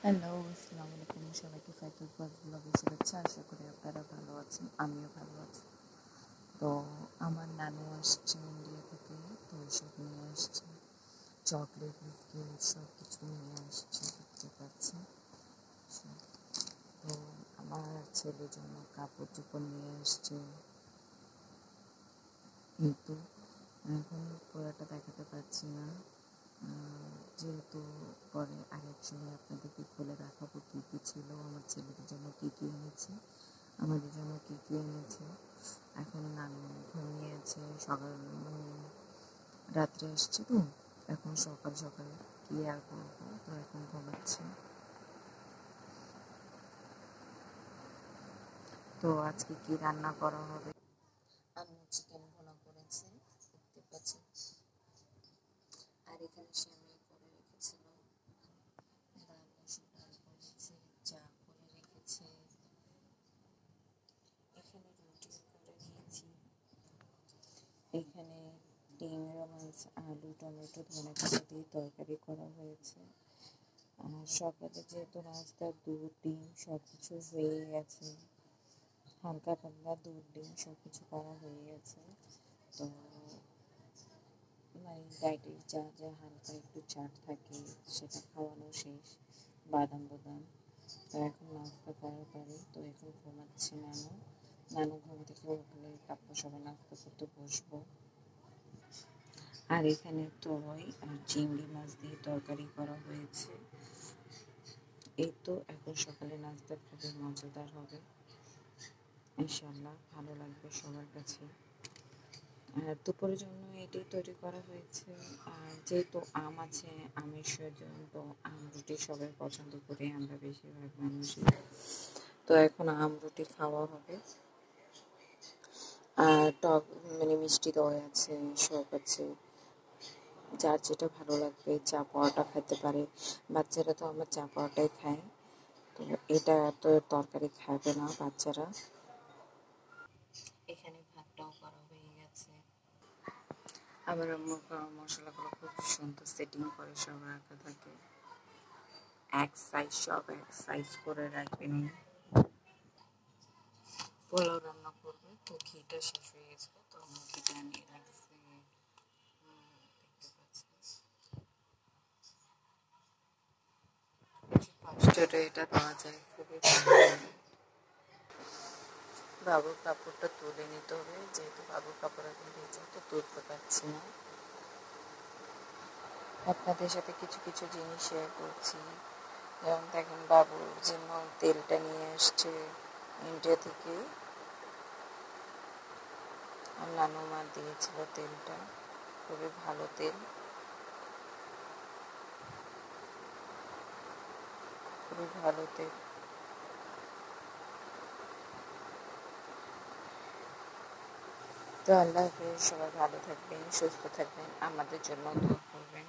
Hello, আসসালামু আলাইকুম। সবাইকে ফাইটার ফার্স্ট ব্লগে শুভেচ্ছা। আশা করি আপনারা ভালো আছেন, আমিও ভালো আছি। তো আমার নানু আসছে ইন্ডিয়া থেকে, তো এসব নিয়ে আসছে চকলেট, বিস্কিট সব কিছু নিয়ে আসছে, দেখতে পাচ্ছি। তো আমার ছেলের জন্য কাপড় চোপড় নিয়ে আসছে, কিন্তু এখন পুরোটা দেখাতে পারছি না, যেহেতু পরে আরেক সময় আপনাদেরকে খুলে দেখাবো কী কী ছিল, আমার ছেলেদের জন্য কী কী এনেছে, আমাদের জন্য কী কী এনেছে। এখন নানু ঘুমিয়েছে, সকাল রাত্রে আসছে, তো এখন সকাল সকাল কী আর করবো, তো এখন ঘুমাচ্ছে। তো আজকে কি রান্না করা হবে? আম্মু চিকেন ভুনা করেছে, দেখতে পাচ্ছেন। আর এখানে সেমাই করে রেখেছিল, ডাল মসুর ডাল করেছে, চা করে রেখেছে, এখানে রুটিও করে নিয়েছি। এখানে ট্যাংরা মাছ, আলু, টমেটো, ধনেপাতা দিয়ে তরকারি করা হয়েছে। আর সকালে যেহেতু নাস্তা দুধ, ডিম সব কিছু হয়ে গেছে, হালকা পাতলা দুধ, ডিম সব কিছু করা হয়ে গেছে। তো ডায়েটের যা যা হালকা একটু চাট থাকে সেটা খাওয়ানো শেষ, বাদাম বাদাম। তো এখন নাস্তা করার পরে তো এখন ঘুমাচ্ছে নানু ঘুম থেকে উঠলে তারপর সবাই নাস্তা করতে বসবো। আর এখানে তরই আর চিংড়ি মাছ দিয়ে তরকারি করা হয়েছে। এই তো এখন সকালে নাস্তা খুবই মজাদার হবে, ইনশাল্লাহ ভালো লাগবে সবার কাছে। আর দুপুরের জন্য এটাই তৈরি করা হয়েছে। আর যেহেতু আম আছে, আমের সিজন, তো আম রুটি সবাই পছন্দ করি আমরা বেশিরভাগ মানুষই। তো এখন আম রুটি খাওয়া হবে। আর টক মিষ্টি দই আছে, সব আছে, যার যেটা ভালো লাগবে। চা পাওয়াটা খেতে পারে, বাচ্চারা তো আমার চা পাওয়াটাই খায়, তো এটা এত তরকারি খাবে না বাচ্চারা। এখানে ভাতটাও করা হয়ে গেছে। আবার মশলাগুলো খুব সুন্দর সেটিং করে সব রাখা থাকে, এক সাইজ, সব এক সাইজ করে রাখবেন। পোলাও রান্না করবে, তো ঘিটা শেষ হয়ে গেছিলো, তো ঘিটা নিয়ে রাখছে, দেখতে পাচ্ছেন। পাঁচটারে এটা পাওয়া যায়, খুবই ভালো। বাবুর কাপড়টা তুলে নিতে হবে, যেহেতু বাবুর কাপড় এখন ভেজা, তো তুলতে পারছি না। আপনাদের সাথে কিছু কিছু জিনিস শেয়ার করছি, যেমন দেখেন বাবুর জন্য তেলটা নিয়ে আসছে ইন্ডিয়া থেকে, আর নানু মা দিয়েছিল তেলটা, খুবই ভালো তেল, খুবই ভালো তেল। তো আল্লাহ হাফেজ, সবাই ভালো থাকবেন, সুস্থ থাকবেন, আমাদের জন্য দোয়া করবেন।